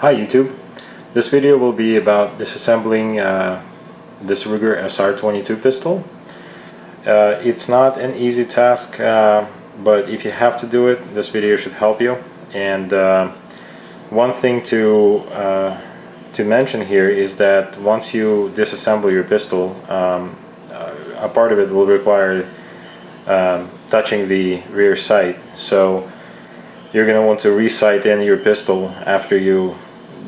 Hi YouTube. This video will be about disassembling this Ruger SR22 pistol. It's not an easy task, but if you have to do it, this video should help you. And one thing to mention here is that once you disassemble your pistol, a part of it will require touching the rear sight. So you're going to want to re-sight in your pistol after you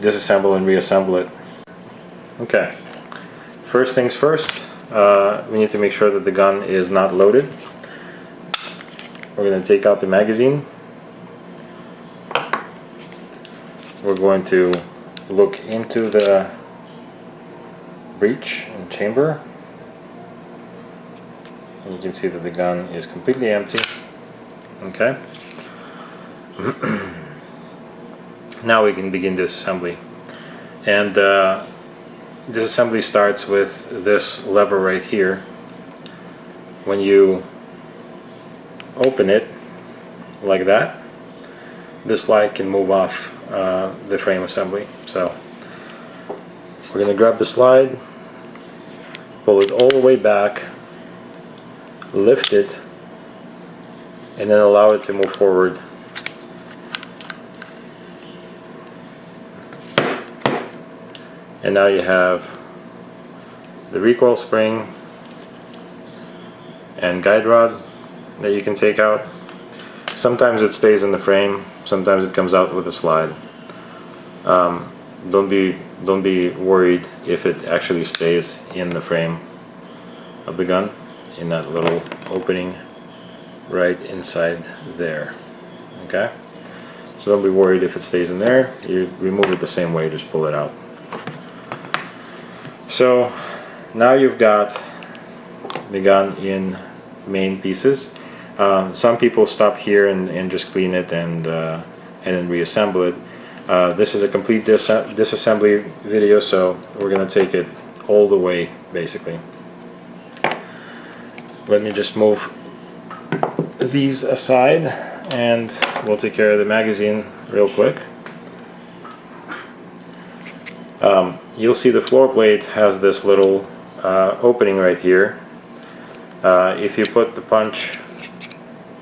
disassemble and reassemble it. Okay, first things first, we need to make sure that the gun is not loaded. We're going to take out the magazine. We're going to look into the breech and chamber. And you can see that the gun is completely empty. Okay. Now we can begin disassembly. And disassembly starts with this lever right here. When you open it like that, this slide can move off the frame assembly. So we're going to grab the slide, pull it all the way back, lift it, and then allow it to move forward. And now you have the recoil spring and guide rod that you can take out. Sometimes it stays in the frame, sometimes it comes out with a slide. Don't be worried if it actually stays in the frame of the gun, in that little opening right inside there. Okay, so don't be worried if it stays in there. You remove it the same way, just pull it out. So now you've got the gun in main pieces. Some people stop here and just clean it and then reassemble it. This is a complete disassembly video, so we're going to take it all the way basically. Let me just move these aside and we'll take care of the magazine real quick. You'll see the floor plate has this little opening right here. If you put the punch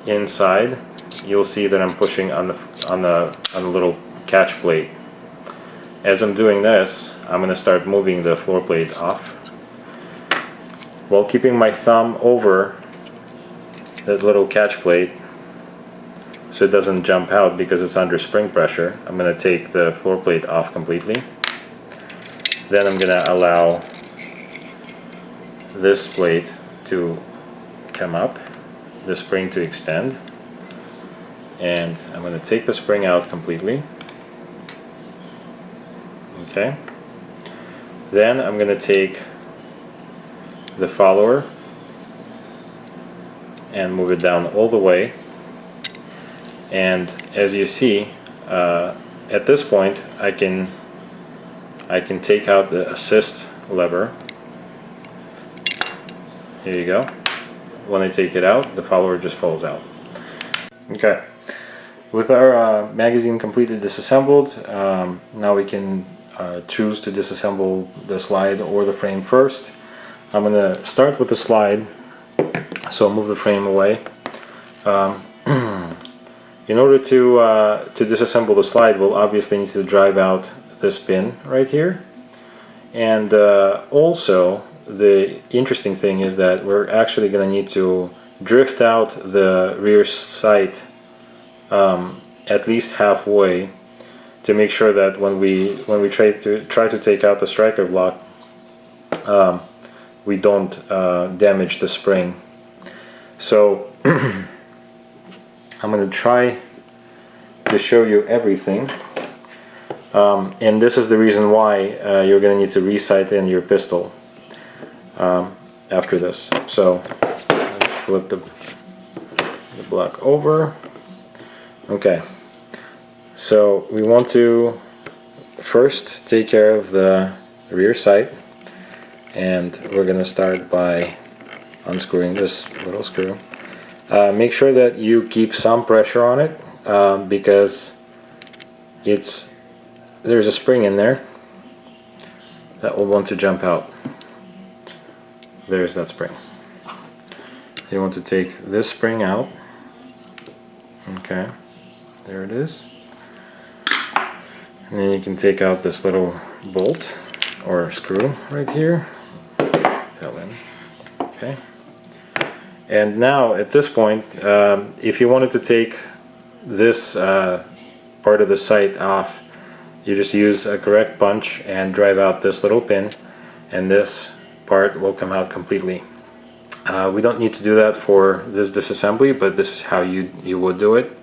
inside, you'll see that I'm pushing on the little catch plate. As I'm doing this, I'm going to start moving the floor plate off while keeping my thumb over that little catch plate so it doesn't jump out because it's under spring pressure. I'm going to take the floor plate off completely. Then I'm going to allow this plate to come up, the spring to extend, and I'm going to take the spring out completely. Okay. Then I'm going to take the follower and move it down all the way. And as you see, at this point I can take out the assist lever. Here you go. When I take it out, the follower just falls out. Okay. With our magazine completely disassembled, now we can choose to disassemble the slide or the frame first. I'm going to start with the slide, so I'll move the frame away. In order to disassemble the slide, we'll obviously need to drive out this pin right here. And also, the interesting thing is that we're actually going to need to drift out the rear sight at least halfway to make sure that when we try to take out the striker block, we don't damage the spring. So I'm going to try to show you everything. And this is the reason why you're going to need to re-sight in your pistol after this. So flip the block over. Okay, so we want to first take care of the rear sight, and we're going to start by unscrewing this little screw. Make sure that you keep some pressure on it because it's there's a spring in there that will want to jump out. There's that spring. You want to take this spring out. Okay, there it is. And then you can take out this little bolt or screw right here. Fell in. Okay. And now at this point, if you wanted to take this part of the sight off, you just use a correct punch and drive out this little pin, and this part will come out completely. We don't need to do that for this disassembly, but this is how you would do it.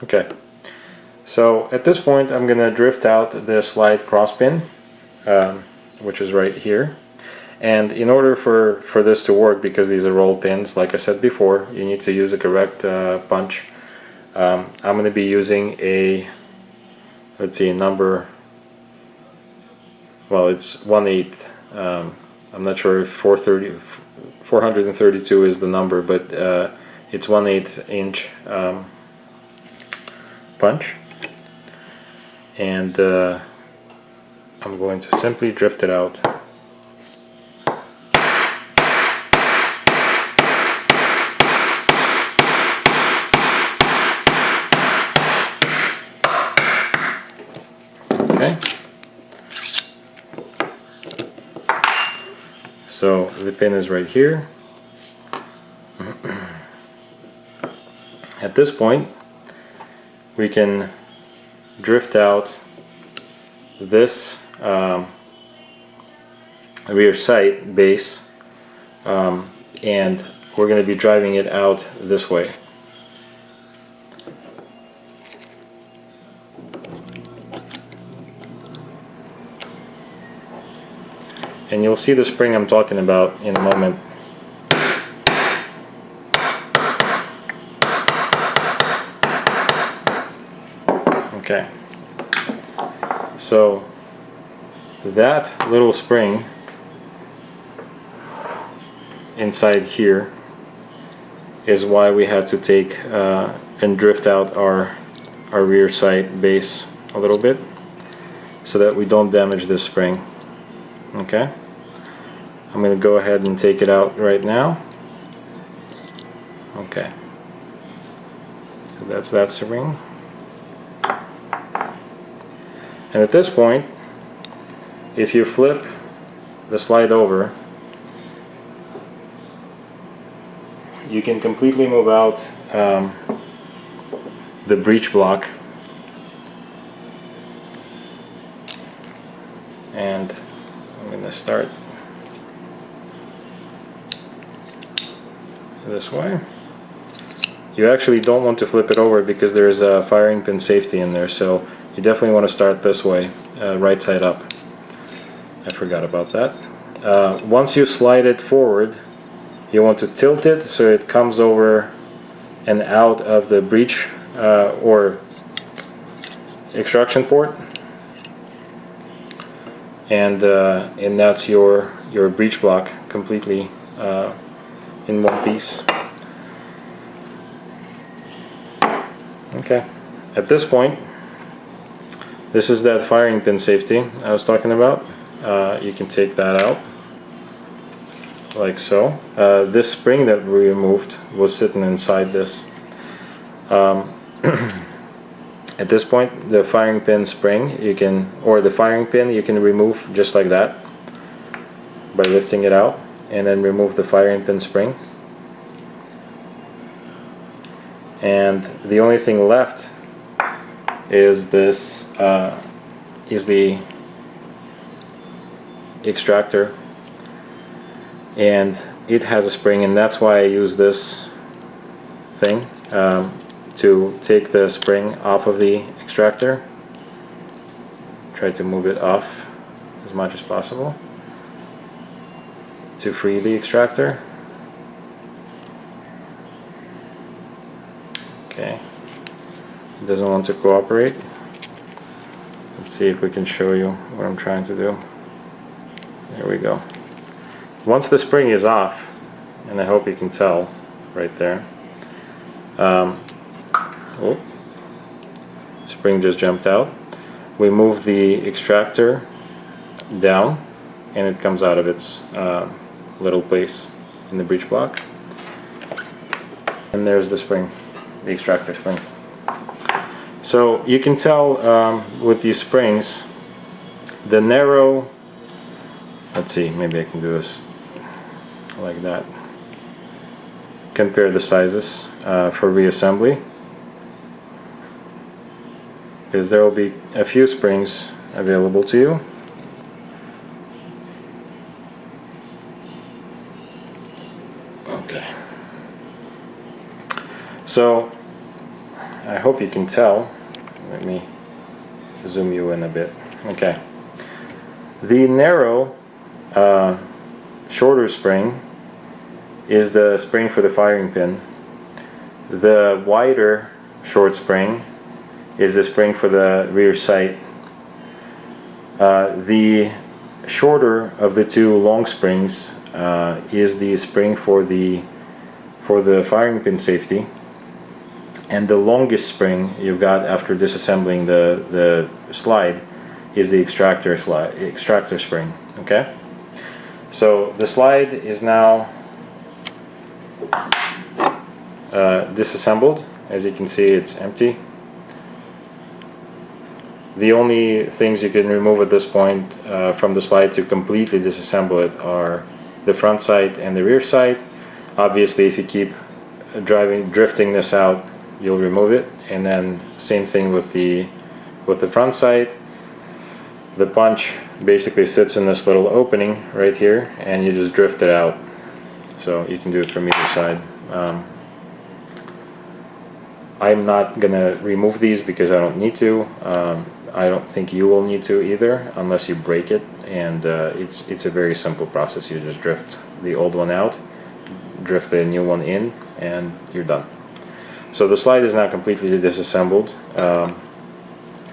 Okay, so at this point I'm going to drift out this slide cross pin, which is right here. And in order for this to work, because these are roll pins, like I said before, you need to use a correct punch. I'm going to be using a, let's see, number, well, it's 1/8. I'm not sure if 432 is the number, but it's 1/8 inch punch. And I'm going to simply drift it out. Okay. So the pin is right here. At this point, we can drift out this rear sight base, and we're going to be driving it out this way. And you'll see the spring I'm talking about in a moment. Okay, so that little spring inside here is why we had to take and drift out our rear sight base a little bit, so that we don't damage this spring. Okay, I'm going to go ahead and take it out right now. Okay, so that's that spring. And at this point, if you flip the slide over, you can completely move out the breech block, and I'm going to start this way. You actually don't want to flip it over because there's a firing pin safety in there, so you definitely want to start this way, right side up. I forgot about that. Once you slide it forward, you want to tilt it so it comes over and out of the breech or extraction port, and that's your breech block completely in one piece. Okay, at this point, this is that firing pin safety I was talking about. You can take that out like so. This spring that we removed was sitting inside this. At this point, the firing pin spring the firing pin you can remove just like that by lifting it out, and then remove the firing pin spring. And the only thing left is this is the extractor, and it has a spring, and that's why I use this thing to take the spring off of the extractor. Try to move it off as much as possible to free the extractor. Okay, it doesn't want to cooperate. Let's see if we can show you what I'm trying to do. There we go. Once the spring is off, and I hope you can tell spring just jumped out. We move the extractor down and it comes out of its little place in the breech block. And there's the spring, the extractor spring. So you can tell with these springs, the narrow, let's see, maybe I can do this like that. Compare the sizes for reassembly, because there will be a few springs available to you. Okay. So I hope you can tell. Let me zoom you in a bit. Okay. The narrow, shorter spring is the spring for the firing pin. The wider short spring is the spring for the rear sight. The shorter of the two long springs is the spring for the firing pin safety, and the longest spring you've got after disassembling the slide is the extractor spring. Okay, so the slide is now disassembled. As you can see, it's empty. The only things you can remove at this point from the slide to completely disassemble it are the front sight and the rear sight. Obviously, if you keep drifting this out, you'll remove it. And then same thing with the front sight. The punch basically sits in this little opening right here, and you just drift it out. So you can do it from either side. I'm not gonna remove these because I don't need to. I don't think you will need to either, unless you break it. And it's a very simple process. You just drift the old one out, drift the new one in, and you're done. So the slide is now completely disassembled.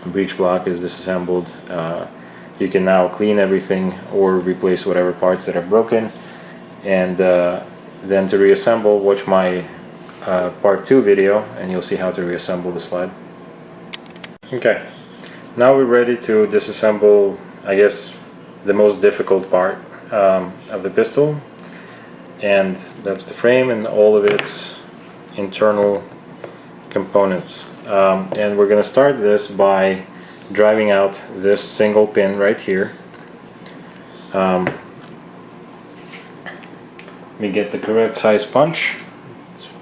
Breech block is disassembled. You can now clean everything or replace whatever parts that are broken. And then to reassemble, watch my part 2 video and you'll see how to reassemble the slide. Okay, now we're ready to disassemble, I guess, the most difficult part of the pistol, and that's the frame and all of its internal components. And we're going to start this by driving out this single pin right here. We get the correct size punch.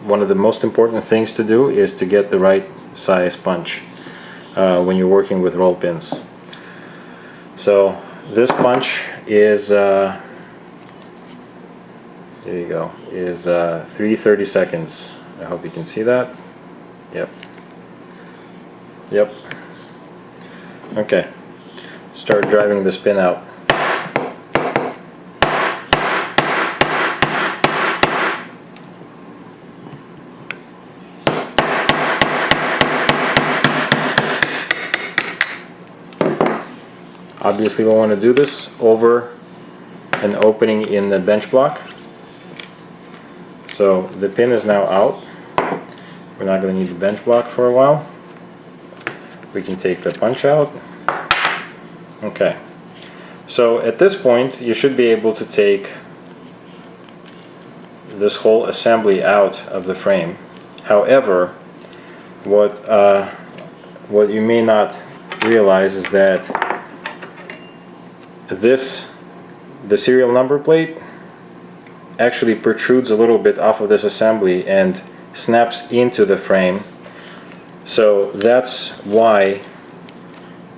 One of the most important things to do is to get the right size punch when you're working with roll pins. So this punch is there you go, is 3/32. I hope you can see that. Yep. Okay, start driving this pin out. Obviously we'll want to do this over an opening in the bench block. So the pin is now out. We're not going to need the bench block for a while. We can take the punch out. Okay, so at this point you should be able to take this whole assembly out of the frame. However, what you may not realize is that the serial number plate actually protrudes a little bit off of this assembly and snaps into the frame. So that's why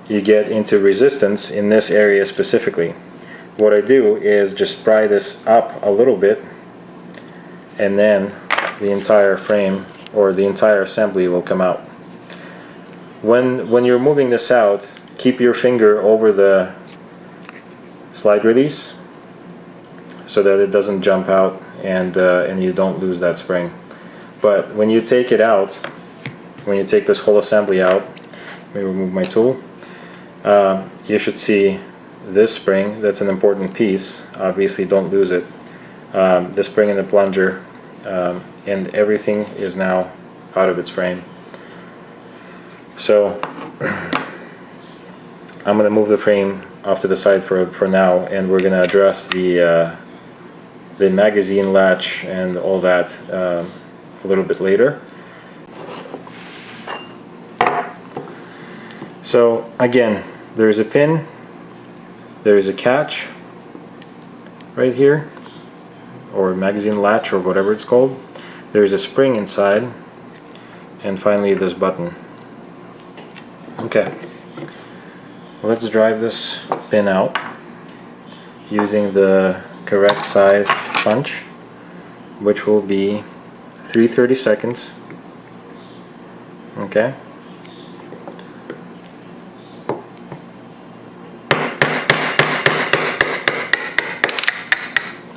you get into resistance in this area specifically. What I do is just pry this up a little bit, and then the entire frame or the entire assembly will come out. When you're moving this out, keep your finger over the slide release so that it doesn't jump out and you don't lose that spring. But when you take it out, when you take this whole assembly out, let me remove my tool, you should see this spring. That's an important piece. Obviously don't lose it. The spring and the plunger, and everything is now out of its frame. So I'm going to move the frame off to the side for now, and we're going to address the magazine latch and all that a little bit later. So again, there's a pin, there's a catch right here, or magazine latch, or whatever it's called. There's a spring inside, and finally this button. Okay, let's drive this pin out using the correct size punch, which will be 3/32. Okay.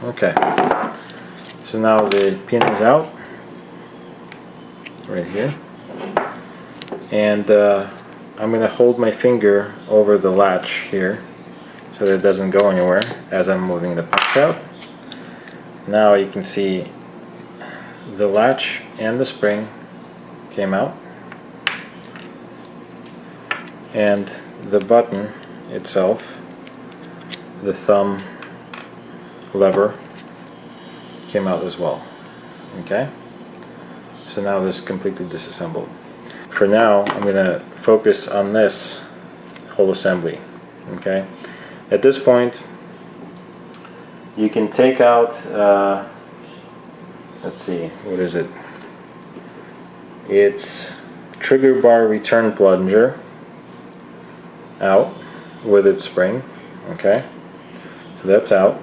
Okay, so now the pin is out right here, and I'm going to hold my finger over the latch here so that it doesn't go anywhere as I'm moving the punch out. Now you can see the latch and the spring came out, and the button itself, the thumb lever, came out as well. Okay, so now this is completely disassembled. For now, I'm going to focus on this whole assembly. Okay, at this point you can take out let's see, what is it? It's trigger bar return plunger out with its spring. Okay, so that's out.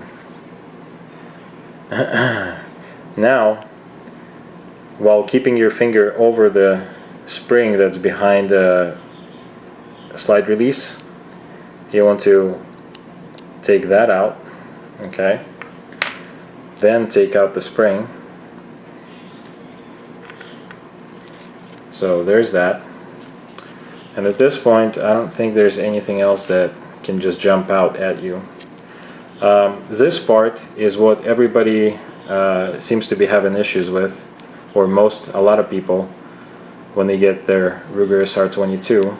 Now, while keeping your finger over the spring that's behind the slide release, you want to take that out. Okay, then take out the spring. So there's that, and at this point I don't think there's anything else that can just jump out at you. This part is what everybody seems to be having issues with, or a lot of people, when they get their Ruger SR22.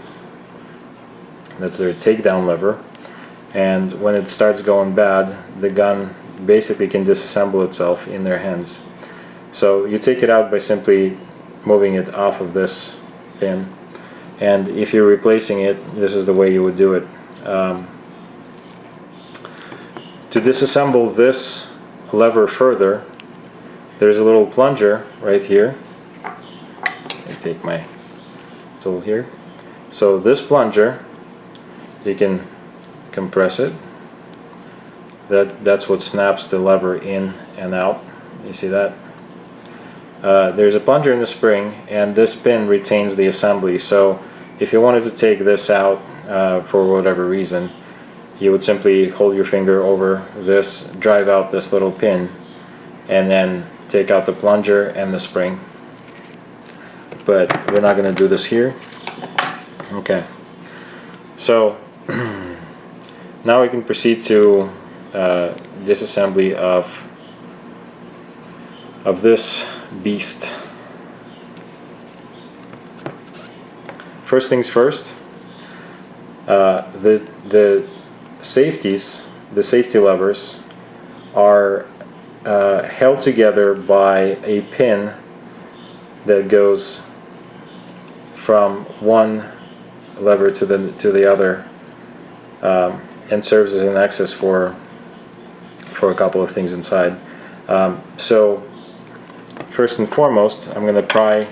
That's their takedown lever, and when it starts going bad, the gun basically can disassemble itself in their hands. So you take it out by simply moving it off of this pin, and if you're replacing it, this is the way you would do it. To disassemble this lever further, there's a little plunger right here. I take my tool here. So this plunger, you can compress it. That's what snaps the lever in and out. You see that? There's a plunger in the spring, and this pin retains the assembly. So if you wanted to take this out for whatever reason, you would simply hold your finger over this, drive out this little pin, and then take out the plunger and the spring. But we're not going to do this here. Okay, so now we can proceed to disassembly of this beast. First things first, the safeties, the safety levers, are held together by a pin that goes from one lever to the other, and serves as an access for a couple of things inside. So first and foremost, I'm going to pry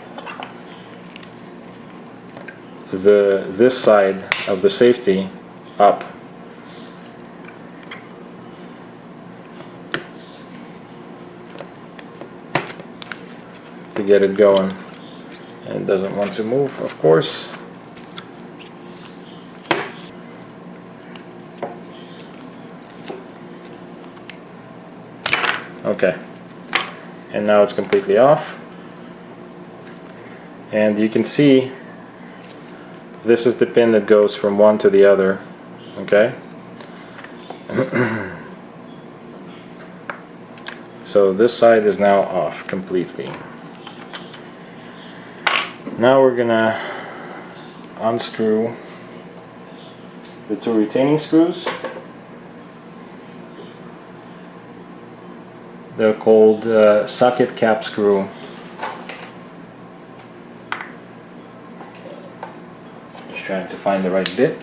this side of the safety up. To get it going, and it doesn't want to move, of course. Okay, and now it's completely off, and you can see this is the pin that goes from one to the other. Okay. So this side is now off completely. Now we're gonna unscrew the two retaining screws. They're called socket cap screw. Just trying to find the right bit.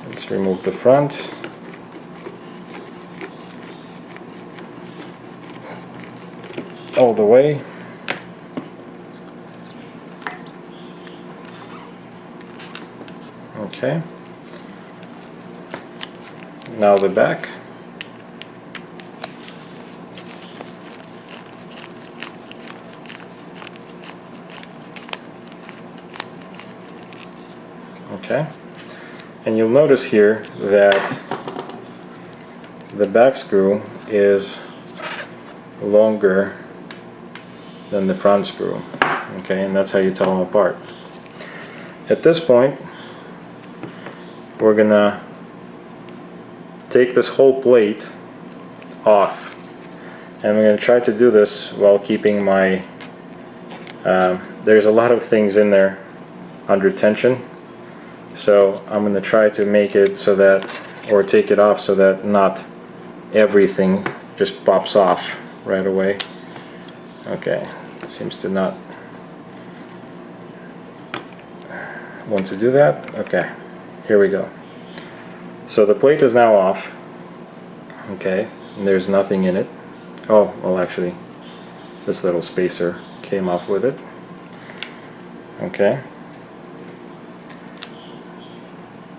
Let's remove the front. All the way. Okay. Now the back. Okay. And you'll notice here that the back screw is longer than the front screw. Okay, and that's how you tell them apart. At this point, we're gonna take this whole plate off, and I'm going to try to do this while keeping my there's a lot of things in there under tension, so I'm going to try to make it so that, or take it off so that not everything just pops off right away. Okay, seems to not want to do that. Okay, here we go. So the plate is now off. Okay, and there's nothing in it. Oh, well, actually, this little spacer came off with it. Okay,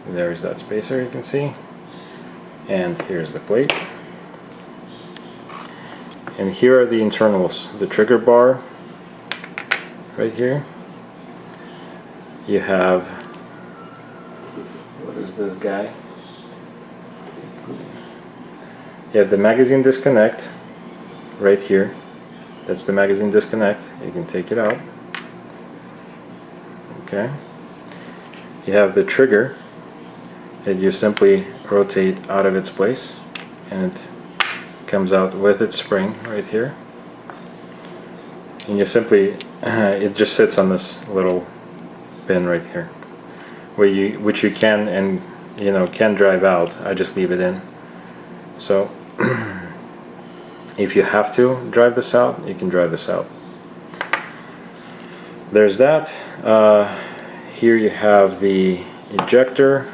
there's that spacer, you can see, and here's the plate. And here are the internals. The trigger bar right here. You have, what is this guy? You have the magazine disconnect right here. That's the magazine disconnect. You can take it out. Okay. You have the trigger that you simply rotate out of its place, and it comes out with its spring right here. And you simply, it just sits on this little pin right here, which you can, and can drive out. I just leave it in. So if you have to drive this out, you can drive this out. There's that. Here you have the ejector.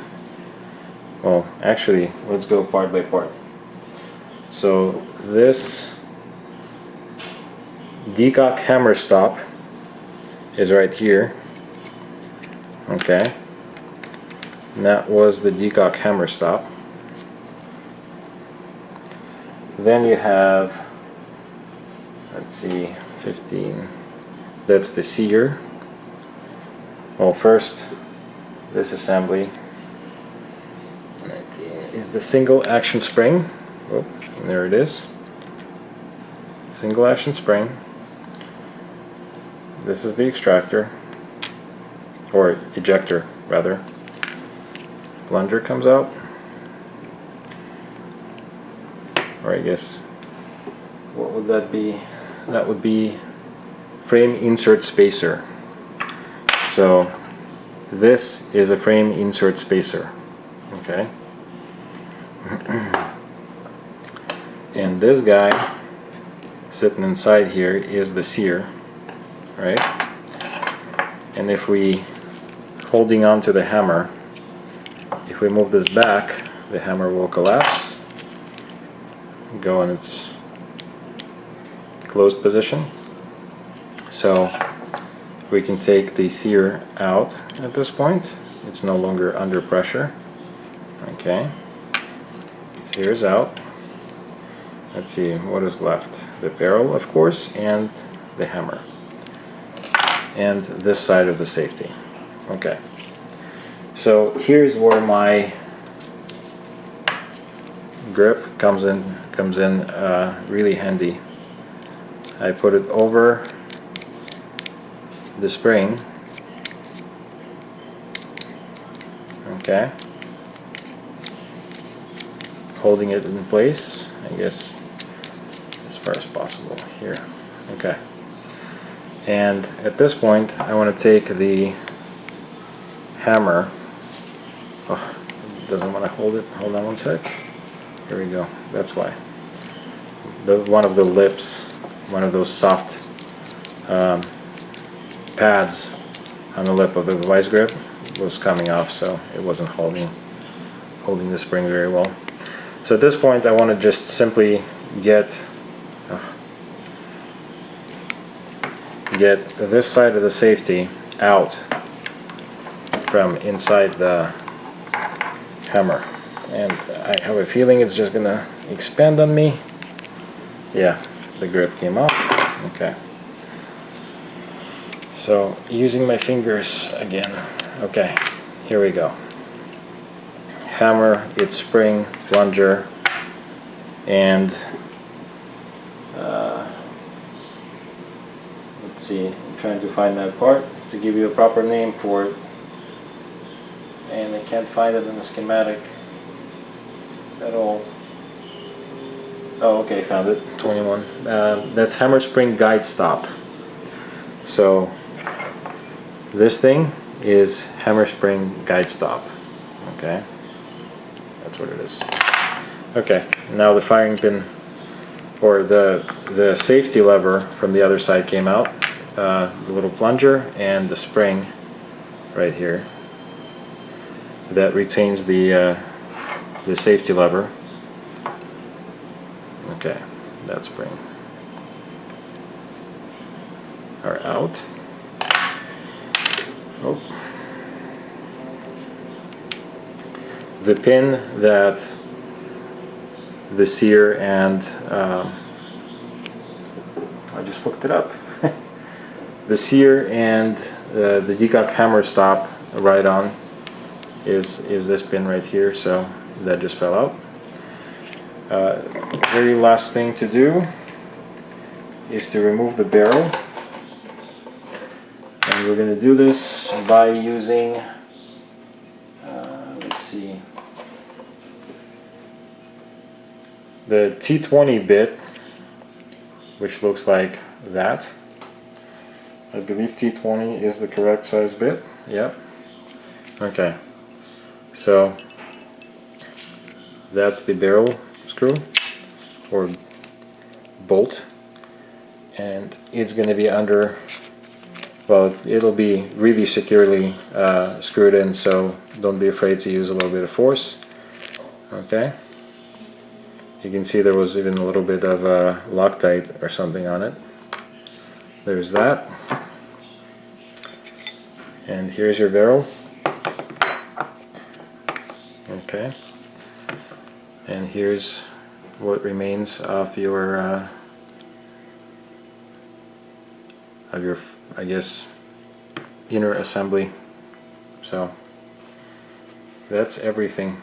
Well, actually, let's go part by part. So this decock hammer stop is right here. Okay, and that was the decock hammer stop. Then you have, let's see, 15, that's the sear. Well, first, disassembly. 19 is the single action spring. Oh, and there it is. Single action spring. This is the extractor, or ejector rather. Plunger comes out. Or I guess, what would that be? That would be frame insert spacer. So this is a frame insert spacer. Okay. And this guy sitting inside here is the sear, right? And if we, holding on to the hammer, if we move this back, the hammer will collapse, go in its closed position. So we can take the sear out at this point. It's no longer under pressure. Okay, sear is out. Let's see what is left. The barrel, of course, and the hammer, and this side of the safety. Okay, so here's where my grip comes in really handy. I put it over the spring. Okay, holding it in place, I guess, as far as possible here. Okay. And at this point, I want to take the hammer. Oh, it doesn't want to hold it. Hold on one sec. Here we go. That's why. One of the lips, one of those soft pads on the lip of the vice grip was coming off, so it wasn't holding the spring very well. So at this point, I want to just simply get this side of the safety out from inside the hammer, and I have a feeling it's just gonna expand on me. Yeah, the grip came off. Okay, so using my fingers again. Okay, here we go. Hammer, its spring, plunger, and let's see, I'm trying to find that part to give you a proper name for it, and I can't find it in the schematic at all. Oh, okay, found it. 21. That's hammer spring guide stop. So this thing is hammer spring guide stop. Okay, that's what it is. Okay, now the firing pin, or the safety lever from the other side came out. The little plunger and the spring right here that retains the safety lever. Okay, that spring are out. Oh. The pin that the sear and I just looked it up. The sear and the decock hammer stop right on is this pin right here, so that just fell out. Very last thing to do is to remove the barrel, and we're going to do this by using let's see, the T20 bit, which looks like that. I believe T20 is the correct size bit. Yep. Okay, so that's the barrel screw or bolt, and it's going to be under, well, it'll be really securely screwed in, so don't be afraid to use a little bit of force. Okay, you can see there was even a little bit of Loctite or something on it. There's that. And here's your barrel. Okay, and here's what remains of your I guess inner assembly. So that's everything.